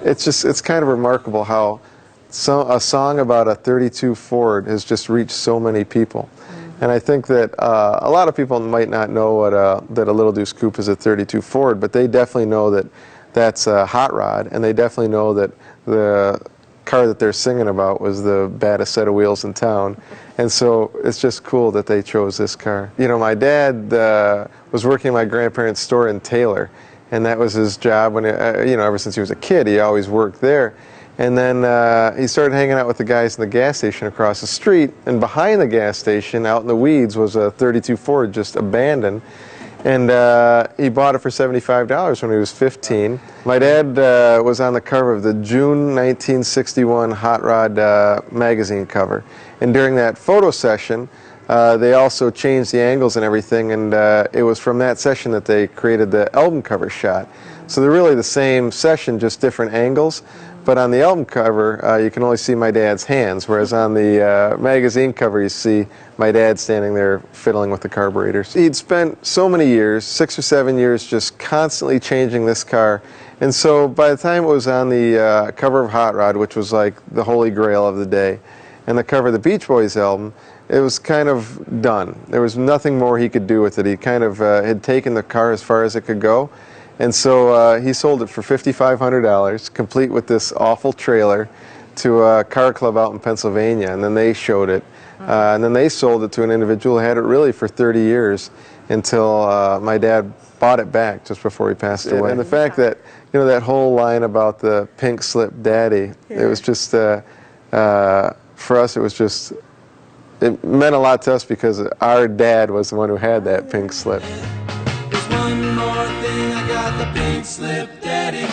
It's kind of remarkable how a song about a 32 Ford has just reached so many people. And I think that a lot of people might not know that a little Deuce Coupe is a 32 Ford, but they definitely know that that's a hot rod, and they definitely know that the car that they're singing about was the baddest set of wheels in town. And so it's just cool that they chose this car. You know, my dad was working at my grandparents' store in Taylor, and that was his job when, you know, ever since he was a kid, he always worked there. And then he started hanging out with the guys in the gas station across the street, and behind the gas station, out in the weeds, was a 32 Ford just abandoned. And he bought it for $75 when he was 15. My dad was on the cover of the June 1961 Hot Rod magazine cover. And during that photo session, they also changed the angles and everything, and it was from that session that they created the album cover shot. So they're really the same session, just different angles. But on the album cover, you can only see my dad's hands, whereas on the magazine cover, you see my dad standing there fiddling with the carburetors. He'd spent so many years, 6 or 7 years, just constantly changing this car. And so by the time it was on the cover of Hot Rod, which was like the holy grail of the day, and the cover of the Beach Boys album, it was kind of done. There was nothing more he could do with it. He kind of had taken the car as far as it could go. And so he sold it for $5,500, complete with this awful trailer, to a car club out in Pennsylvania, and then they showed it. And then they sold it to an individual who had it really for 30 years until my dad bought it back just before he passed away. And the fact that, you know, that whole line about the pink slip daddy, it was just, for us, it was just, it meant a lot to us because our dad was the one who had that pink slip. One more thing, I got the pink slip daddy.